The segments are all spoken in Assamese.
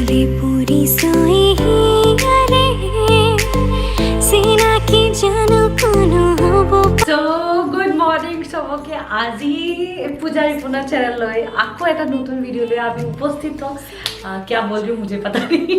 चले पूरी सोई अरे सीना की जानो कोनो हबो So good morning सबके আজি पूजा रिपुना चैनल लय आपको एक नतुन वीडियो ले আমি উপস্থিত क्या बोल रही हूँ मुझे पता नहीं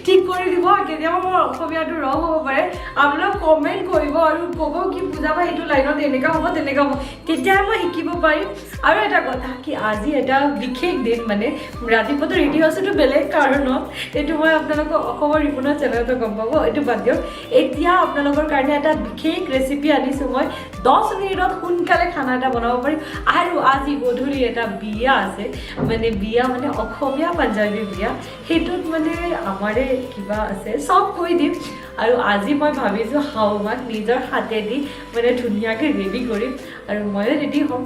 ठीक कर দিব কেতিয়াবা মই অসমীয়াটো ৰং হ'ব পাৰে আপোনালোক কমেন্ট কৰিব আৰু ক'ব কি পূজা বা এইটো লাইনত এনেকা হ'ব তেনেকা হ'ব তেতিয়া মই শিকিব পাৰিম আৰু এটা কথা কি আজি এটা বিশেষ দিন মানে ৰাতিপুৱা ৰেডি হৈছে তো বেলেগ কাৰণত এইটো মই আপোনালোকক অসমৰ ৰিপুনা চেনেলটো গম পাব এইটো বাদ দিয়ক এতিয়া আপোনালোকৰ কাৰণে এটা বিশেষ ৰেচিপি আনিছো মই 10 মিনিটত সোনকালে খানা এটা বনাব পাৰিম আৰু আজি গধূলি এটা বিয়া আছে মানে বিয়া মানে অসমীয়া পাঞ্জাবী বিয়া হেতুত মানে আমাৰে কিবা আছে সব কৈ দিম আৰু আজি মই ভাবিছো হাওমাক নিজৰ হাতে দি মানে ধুনিয়াকে ৰেডি কৰিম আৰু মই ৰেডি হ'ম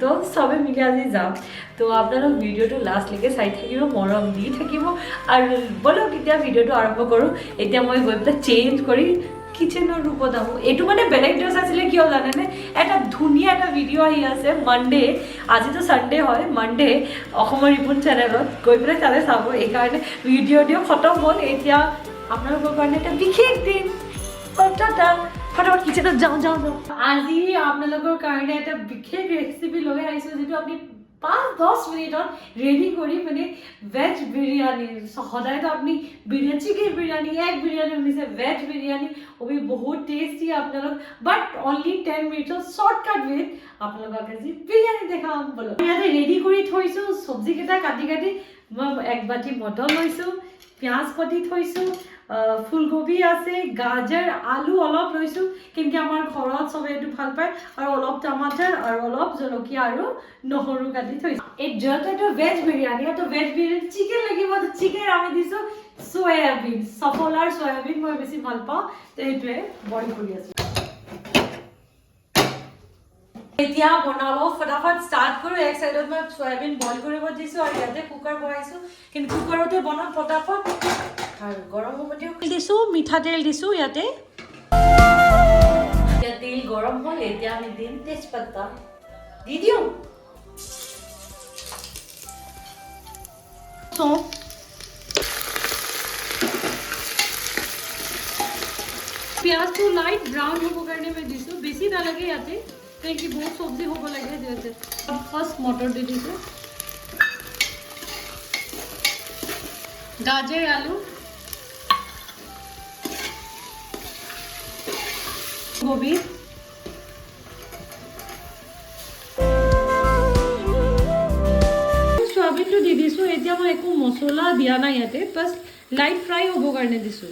তো সবে মিলি আজি যাম তো আপোনালোক ভিডিওটো লাষ্ট লৈকে চাই থাকিব মৰম দি থাকিব আৰু বলক এতিয়া ভিডিওটো আৰম্ভ কৰো এতিয়া মই গৈ পেলাই চেঞ্জ কৰি কিচেনৰ ৰূপত আহো এইটো মানে বেলেগ ড্ৰেছ আছিলে কিয় জানেনে এটা ধুনিয়া এটা ভিডিও আহি আছে মানডে আজি তো সানডে হয় মানডে অসমৰ ৰিপুন চেনেলত গৈ পেলাই তালে চাব এই কাৰণে ভিডিও খতম হ'ল এতিয়া আপোনালোকৰ কাৰণে এটা বিশেষ দিন টাটা ফটাফট কিচেনত যাওঁ আজি আপোনালোকৰ কাৰণে এটা বিশেষ ৰেচিপি লৈ আহিছো যেটো আপুনি 5-10 মিনিটত ৰেডি কৰি মানে ভেজ বিৰিয়ানি সদায় তো আপনি বিরিয়ানি চিকেন বিরিয়ানি এগ বিরিয়ানি শুনিছে ভেজ বিরিয়ানি ও भी बहुत टेस्टी আপোনালোক বাট অনলি 10 মিনিটত শর্টকাট উইথ আপোনালোকক আজি বিরিয়ানি দেখাম বলো ইয়াতে ৰেডি কৰি থৈছো সবজি কেটা কাটি কাটি মই এক বাটি মটৰ লৈছো পিয়াজ কাটি থৈছো ফুলকবি আছে গাজৰ আলু অলপ লৈছো কিন্তু আমাৰ ঘৰত সবে এটো ভাল পায় আৰু অলপ টমাটাৰ আৰু অলপ জলকীয়া আৰু নহৰু কাটি থৈছো এই যেটো ভেজ বিৰিয়ানি তো ভেজ বিৰিয়ানি চিকেন লাগিব তো চিকেন আমি দিছো সয়াবিন সফলাৰ সয়াবিন মই বেছি ভাল পাওঁ তো এইটোৱে বইল কৰি আছো এতিয়া বনাব ফটাফট স্টাৰ্ট কৰো এক সাইডত মই সয়াবিন বইল কৰিব দিছো আৰু ইয়াতে কুকাৰ বহাইছো কিন্তু কুকাৰতে বনাম ফটাফট আৰু গৰম হ'ব দিও দিছো মিঠা তেল দিছো ইয়াতে এতিয়া তেল গৰম হ'ল এতিয়া আমি দিম তেজপাতা দি দিও তো পিয়াজটো লাইট ব্রাউন হ'ব কাৰণে মই দিছো বেছি নালাগে ইয়াতে कि बहुत सब्जी होब लगे जैसे फर्स्ट मटर दे दीजिए गाजर आलू गोभी सोयाबीन तो दी दिसो এতিয়া মই একো মছলা দিয়া নাই ইয়াতে বাস লাইট ফ্ৰাই হ'ব কাৰণে দিছো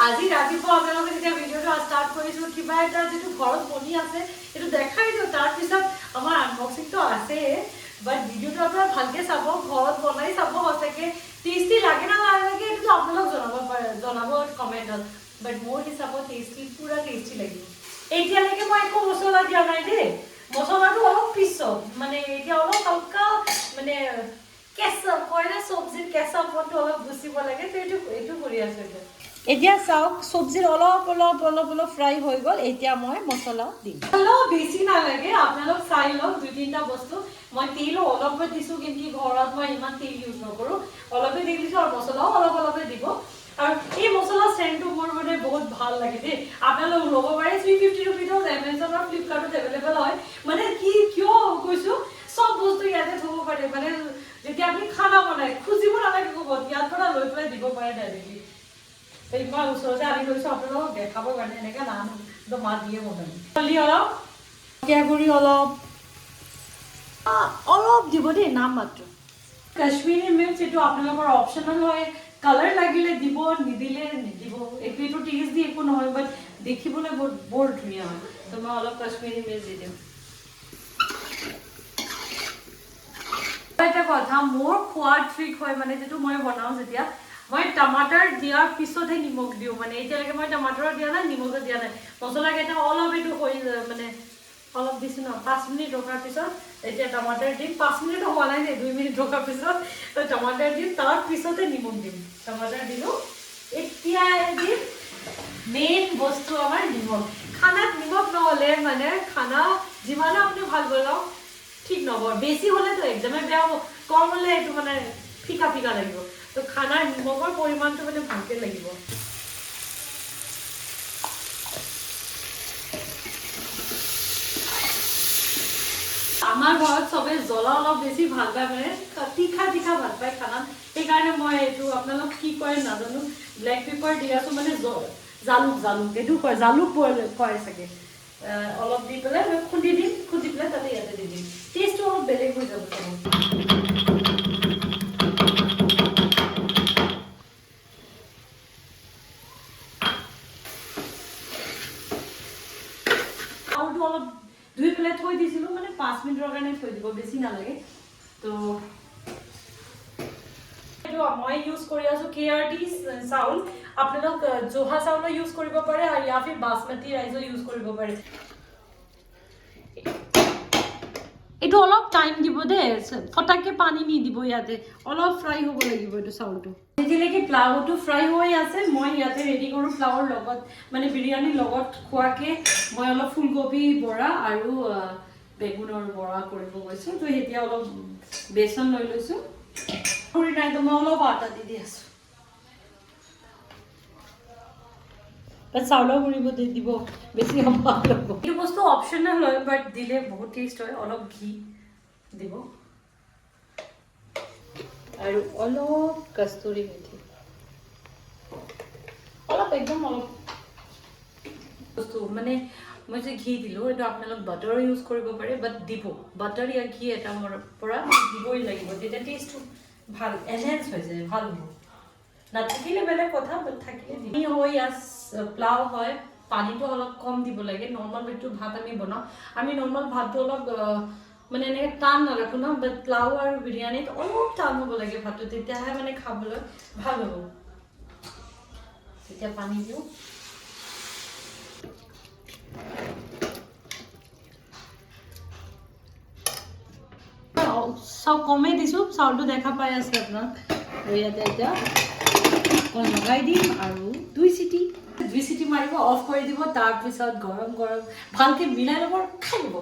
আজি ৰাতিপুৱা আপোনালোকে যেতিয়া ভিডিওটো স্টাৰ্ট কৰিছো কিবা এটা যেটো ঘৰত বনি আছে এটো দেখাই দিও তাৰ পিছত আমাৰ আনবক্সিং তো আছে বাট ভিডিওটো আপোনালোকে ভালকে চাব ঘৰত বনাই চাব হসকে টেস্টি লাগে না লাগে এটো আপোনালোক জনাব কমেন্টত বাট মোৰ হিচাপত টেস্টি পুৰা টেস্টি লাগিব এতিয়া লাগে মই একো মছলা দিয়া নাই দে মছলাটো অলপ পিছো মানে এতিয়া অলপ হালকা মানে কেঁচা কয়না সবজিৰ কেঁচা পটো অলপ গুছিব লাগে তো এটো কৰি আছে এতিয়া চাওক সবজিৰ অলপ ফ্ৰাই হৈ গল এতিয়া মই মছলা দিম অলপ বেছি না লাগে আপোনালোক চাই লওক দুই তিনটা বস্তু মই তেল অলপ দিছো কিন্তু ঘৰত মই ইমান তেল ইউজ নকৰো অলপে দি দিছো আৰু মছলাও অলপ দিব আৰু এই মছলা সেন্টটো মোৰ মানে বহুত ভাল লাগে দে আপোনালোক ল'ব পাৰে 350 रुपीजত Amazon আৰু Flipkartত अवेलेबल হয় মানে কি কিয় কৈছো সব বস্তু ইয়াতে থব পাৰে মানে যেতিয়া আপুনি খানা বনাই খুজিব নালাগে ক'ব ইয়াত পৰা লৈ পেলাই দিব পাৰে ডাইৰেক্টলি এই মই ওচৰতে আনি লৈছো আপোনালোকক দেখাব কাৰণে এনেকা নাম তো মা দিয়ে মতন হলদি অলপ কেগুৰি অলপ দিব দেই নাম মাত্ৰ কাশ্মীৰী মিৰ্চ এটো আপোনালোকৰ অপচনেল হয় কালাৰ লাগিলে দিব নিদিলে নিদিব একটো টেষ্ট দি একো নহয় বাট দেখিবলৈ বৰ ধুনীয়া হয় তো মই অলপ কাশ্মীৰী মিৰ্চ দি দিম এটা কথা মোৰ খোৱাৰ ট্ৰিক হয় মানে যেটো মই বনাও যেতিয়া মই টমাটাৰ দিয়াৰ পিছতে নিমখ দিও মানে এতিয়ালৈকে মই টমাটাৰ দিয়া নাই নিমখ দিয়া নাই মছলা কেটা অলপ এটো হৈ মানে অলপ দিছ না 5 মিনিট ৰখাৰ পিছত এতিয়া টমাটাৰ দিম 5 মিনিট হোৱা নাই 2 মিনিট ৰখাৰ পিছত তো টমাটাৰ দিম তাৰ পিছতে নিমখ দিম টমাটাৰ দিলো এতিয়া দিম মেইন বস্তু আমাৰ নিমখ খানাত নিমখ নহলে মানে খানা যিমানে আপুনি ভাল বনাওক ঠিক নহ'ব বেছি হ'লেতো একদমেই বেয়া হ'ব কম হ'লে এইটো মানে ফিকা ফিকা লাগিব তো খানাৰ নিমখৰ পৰিমাণটো মানে ভালকৈ লাগিব আমাৰ ঘৰত চবে জ্বলা অলপ বেছি ভাল পায় মানে তীখা তীখা ভাল পায় খানাত সেইকাৰণে মই এইটো আপোনালোক কি কয় নাজানো ব্লেক পেপাৰ দি আছোঁ মানে জালুক জালুক এইটো কয় জালুক কয় চাগে অলপ দি পেলাই মই খুন্দি দিম খুন্দি পেলাই তাতে ইয়াতে দি দিম টেষ্টটো অলপ বেলেগ হৈ যাব চাউলটো অলপ ধুই পেলাই থৈ দিছিলোঁ মানে 5 মিনিটৰ কাৰণে থৈ দিব বেছি নালাগে তো মই ইউজ কৰি আছোঁ KRT চাউল আপোনালোক জহা চাউলো ইউজ কৰিব পাৰে আৰু ইয়া ফিৰ বাসমতি ৰাইজো ইউজ কৰিব পাৰে এইটো অলপ টাইম দিব দে ফটাককে পানী নিদিব ইয়াতে অলপ ফ্ৰাই হ'ব লাগিব এইটো চাউলটো যেতিয়ালৈকে প্লাউটো ফ্ৰাই হৈ আছে মই ইয়াতে ৰেডি কৰোঁ প্লাউৰ লগত মানে বিৰিয়ানীৰ লগত খোৱাকে মই অলপ ফুলকবি বৰা আৰু বেগুনৰ বৰা কৰিব গৈছোঁ তো এতিয়া অলপ বেচন লৈ লৈছোঁ কৰি নাই তো মই অলপ আটা দি আছোঁ চাউলৰ গুড়িব দি দিব বেছি হ'ব এইটো বস্তু অপশ্যনেল হয় বাট দিলে বহুত টেষ্ট হয় অলপ ঘি দিব আৰু অলপ কস্তুৰী মেথি অলপ একদম অলপ বস্তু মানে মই যে ঘি দিলোঁ এইটো আপোনালোক বাটাৰ ইউজ কৰিব পাৰে বাট দিব বাটাৰ ইয়া ঘি এটা মোৰ পৰা দিবই লাগিব তেতিয়া টেষ্টটো ভাল এনহেঞ্চ হৈ যায় ভাল হ'ব নাথাকিলে বেলেগ কথা বাট থাকিলে দি হয় ইয়াত প্লাও হয় পানীটো অলপ কম দিব লাগে নৰ্মাল এইটো ভাত আমি বনাওঁ আমি নৰ্মাল ভাতটো অলপ মানে এনেকৈ টান নাৰাখোঁ ন বাট প্লাও আৰু বিৰিয়ানীত অলপ টান হ'ব লাগে ভাতটো তেতিয়াহে মানে খাবলৈ ভাল হ'ব তেতিয়া পানী দিওঁ চাউ কমেই দিছোঁ চাউলটো দেখা পাই আছে আপোনাক আৰু ইয়াতে এতিয়া অকণ লগাই দিম আৰু 2 চিটি মাৰিব অফ কৰি দিব তাৰপিছত গৰম গৰম ভালকৈ মিলাই ল'ব খাই ল'ব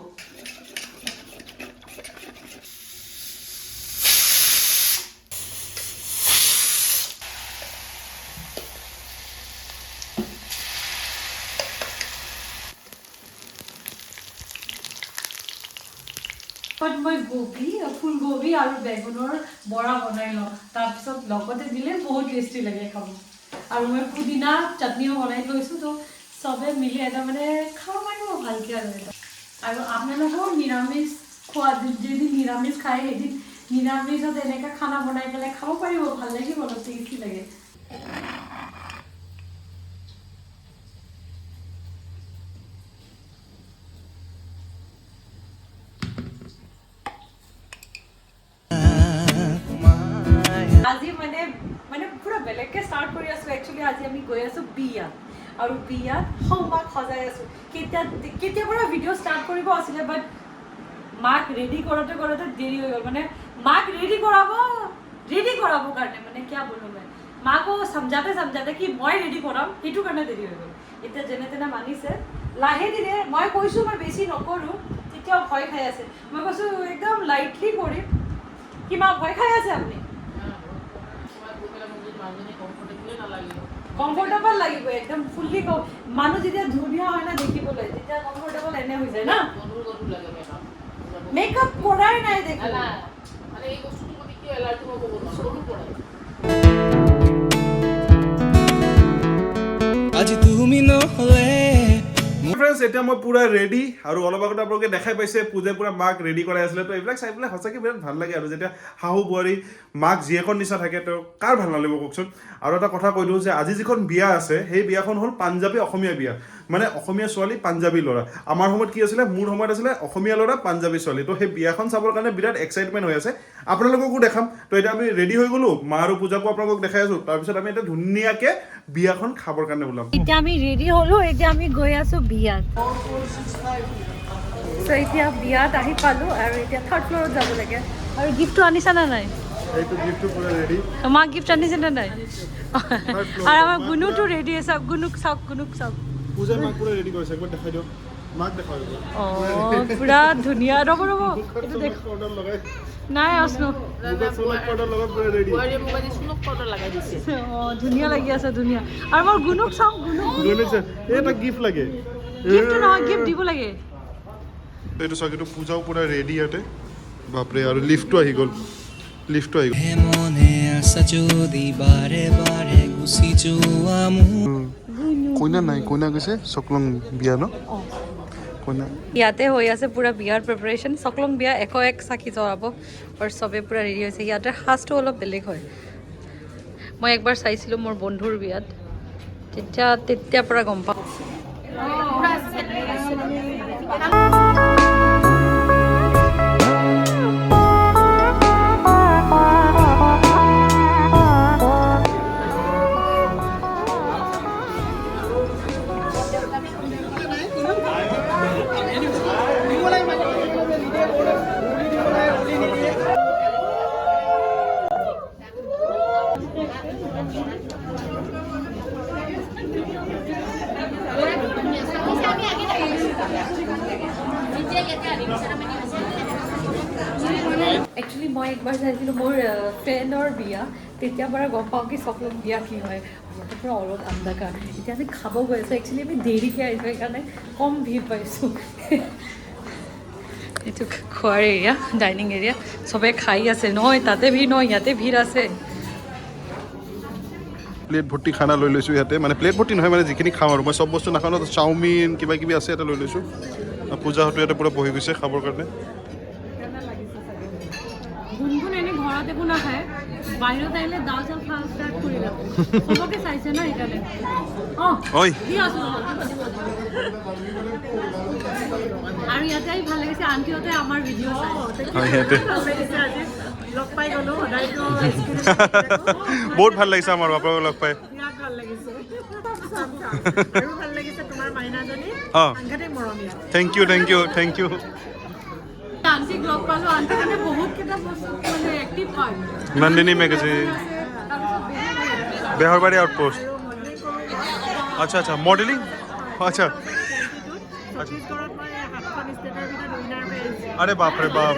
মই ফুলকবি আৰু বেগুনৰ বৰা বনাই লওঁ তাৰপিছত লগতে দিলে বহুত টেষ্টি লাগে খাব আৰু মই পুদিনা চাটনিও বনাই লৈছোঁ তো চবে মিলি এটা মানে খাব পাৰিব ভালকৈ আৰু আপোনালোকেও নিৰামিষ খোৱা যদি নিৰামিষ খায় সেইদিন নিৰামিষত এনেকৈ খানা বনাই পেলাই খাব পাৰিব ভাল লাগিব অলপ টেষ্টি লাগে আজি মানে পুৰা বেলেগকৈ ষ্টাৰ্ট কৰি আছোঁ একচুৱেলি আজি আমি গৈ আছোঁ বিয়াত আৰু বিয়াত মাক সজাই আছোঁ কেতিয়াৰ পৰা ভিডিঅ' ষ্টাৰ্ট কৰিব আছিলে বাট মাক ৰেডি কৰোঁতে দেৰি হৈ গ'ল মানে মাক ৰেডি কৰাব কাৰণে মানে কিয় বলো মই মাকো সমজাতে কি মই ৰেডি কৰাম সেইটো কাৰণে দেৰি হৈ গ'ল এতিয়া যেনে তেনে মানিছে লাহে ধীৰে মই কৈছোঁ মই বেছি নকৰোঁ তেতিয়াও ভয় খাই আছে মই কৈছোঁ একদম লাইটলি কৰিম কি মা ভয় খাই আছে আপুনি কমফৰ্টেবল লাগিব একদম ফুল্লি মানুহ যেতিয়া ধুনীয়া হয় না দেখিবলৈ তেতিয়া কমফৰ্টেবল এনে হৈ যায় না মেকআপ কৰাই নাই দেখি আজি তুমি নহলে ফ্ৰেন্ডছ এতিয়া মই পুৰা ৰেডি আৰু অলপ আগতে আপোনালোকে দেখাই পাইছে পূজাই পুৰা মাক ৰেডি কৰাই আছিলে তো এইবিলাক চাই পেলাই সঁচাকৈ বিৰাট ভাল লাগে আৰু যেতিয়া শাহু বোৱাৰী মাক জীয়েকৰ নিচিনা থাকে তো কাৰ ভাল নালাগিব কওকচোন আৰু এটা কথা কৈ দিওঁ যে আজি যিখন বিয়া আছে সেই বিয়াখন হ'ল পাঞ্জাবী অসমীয়া বিয়া মানে অসমীয়া ছোৱালী পাঞ্জাবী ল'ৰা আমাৰ সময়ত কি আছিলে মোৰ সময়ত আছিলে অসমীয়া ল'ৰা পাঞ্জাবী ছোৱালী তো সেই বিয়াখন চাবৰ কাৰণে বিৰাট এক্সাইটমেণ্ট হৈ আছে আপোনালোককো দেখাম তো এতিয়া আমি ৰেডি হৈ গ'লোঁ মা আৰু পূজাকো আপোনালোকক দেখাই আছোঁ তাৰপিছত আমি এতিয়া ধুনীয়াকৈ বিয়াখন খাবৰ কাৰণে ওলাম এতিয়া আমি ৰেডি হ'লোঁ এতিয়া আমি গৈ আছোঁ বিয়াত চ' এতিয়া বিয়াত আহি পালোঁ আৰু এতিয়া 3rd ফ্ল'ৰত যাব লাগে আৰু গিফ্টটো আনিছা নে নাই এইটো গিফ্টটো পুৰা ৰেডি মাক গিফ্ট আনিছে নে নাই আৰু আমাৰ গুনুটো ৰেডি আছে গুনুক চাওক পূজাই মাক পুৰা ৰেডি কৰিছে একবাৰ দেখাই দিয়ক মাক দেখাও অঁ পুৰা ধুনীয়া ৰ'ব ৰ'ব এইটো দেখ পাউডাৰ লগাই নাই আছো সোণক পাউডাৰ লগাই পুৰা ৰেডি অঁ ধুনীয়া লাগি আছে ধুনীয়া আৰু মোৰ গুণুক চাওঁ গুণুক এটা গিফ্ট লাগে গিফ্ট নহয় গিফ্ট দিব লাগে এইটো চাওক এইটো পূজাও পুৰা ৰেডি ইয়াতে বাপৰে আৰু লিফ্টটো আহি গ'ল মনে আশা যদি বাৰে বাৰে গুচি যোৱা কইনা নাই কইনা গৈছে চকলং বিয়া ন কইনা ইয়াতে হৈ আছে পুৰা বিয়াৰ প্ৰিপাৰেশ্যন চকলং বিয়া 101 চাকি জ্বলাব আৰু চবে পুৰা ৰেডি হৈছে ইয়াতে সাজটো অলপ বেলেগ হয় মই একবাৰ চাইছিলোঁ মোৰ বন্ধুৰ বিয়াত তেতিয়া পৰা গম পাওঁ একচুৱেলি মই একবাৰ চাইছিলোঁ মোৰ ফ্ৰেণ্ডৰ বিয়া তেতিয়াৰ পৰা গম পাওঁ কি চকলং বিয়া কি হয় ইয়াতে পৰা অলপ আন্দাকাৰ এতিয়া আমি খাব গৈ আছোঁ একচুৱেলি আমি দেৰিকৈ আহিছোঁ সেইকাৰণে কম ভিৰ পাইছোঁ এইটো খোৱাৰ এৰিয়া ডাইনিং এৰিয়া চবে খাই আছে নহয় তাতে ভিৰ নহয় ইয়াতে ভিৰ আছে প্লেট ভৰ্তি খানা লৈ লৈছোঁ ইয়াতে মানে প্লেট ভৰ্তি নহয় মানে যিখিনি খাওঁ আৰু মই চব বস্তু নাখাওঁ ন চাওমিন কিবা কিবি আছে ইয়াতে লৈ লৈছোঁ পূজাহঁতো ইয়াতে পুৰা বহি গৈছে খাবৰ কাৰণে গুণগুণ এনে ঘৰত একো নাখায় বাহিৰত আহিলে দাল চাল খোৱা ষ্টাৰ্ট কৰিলে চবকে চাইছে ন সেইকাৰণে অঁ কি আছোঁ আৰু ইয়াতে আহি ভাল লাগিছে আণ্টিহঁতে আমাৰ ভিডিঅ' ভাল লাগিছে আজি লগ পাই গ'লোঁ সদায়তো বহুত ভাল লাগিছে আমাৰ বাপাক লগ পাই বিৰাট ভাল লাগিছে আৰু ভাল লাগিছে তোমাৰ মাইনাজনী সাংঘাতিক মৰমীয়া থেংক ইউ আণ্টিক লগ পালোঁ আণ্টি মানে বহুতকেইটা বস্তু মানে এক্টিভ হয় নন্দিনী মেগাজিন বেহৰবাৰী আউটপোষ্ট আচ্ছা মডেলিং আচ্ছা আৰে বাপৰে বাপ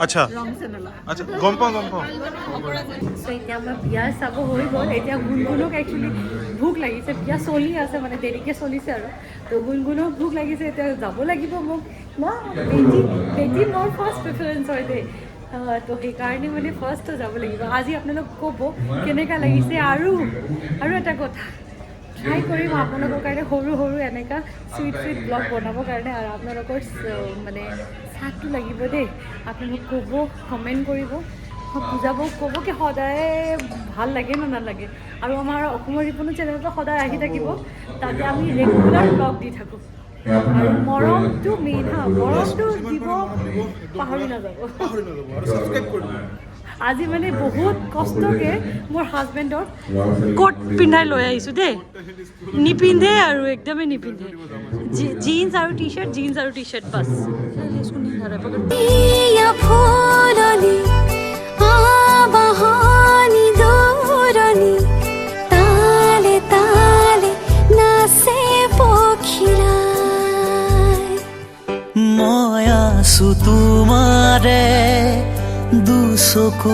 আচ্ছা আচ্ছা গম পাওঁ এতিয়া আমাৰ বিয়া চাব হৈ গ'ল এতিয়া গুণগুণক একচুৱেলি ভোক লাগিছে বিয়া চলি আছে মানে দেৰিকৈ চলিছে আৰু তো গুণগুণক ভোক লাগিছে এতিয়া যাব লাগিব মোক বেটি মোৰ ফাৰ্ষ্ট প্ৰিফাৰেঞ্চ হয় দেই তো সেইকাৰণে মানে ফাৰ্ষ্টটো যাব লাগিব আজি আপোনালোক ক'ব কেনেকুৱা লাগিছে আৰু এটা কথা ট্ৰাই কৰিম আপোনালোকৰ কাৰণে সৰু এনেকুৱা চুইট ব্লগ বনাবৰ কাৰণে আৰু আপোনালোকৰ মানে চাহটো লাগিব দেই আপোনালোক ক'ব কমেণ্ট কৰিব বুজাব ক'ব কি সদায় ভাল লাগে নে নালাগে আৰু আমাৰ অসমৰ ৰিপুনৰ চেনেলটো সদায় আহি থাকিব তাতে আমি ৰেগুলাৰ ব্লগ দি থাকোঁ আৰু মৰমটো মেইন মৰমটো দিব পাহৰি নাযাব আজি মানে বহুত কষ্টকে মোৰ হাজবেণ্ডক কোট পিন্ধাই লৈ আহিছোঁ দেই নিপিন্ধে আৰু একদমেই নিপিন্ধে জিন্স আৰু টি চাৰ্ট বাছ মই আছো তোমাৰে দুচকু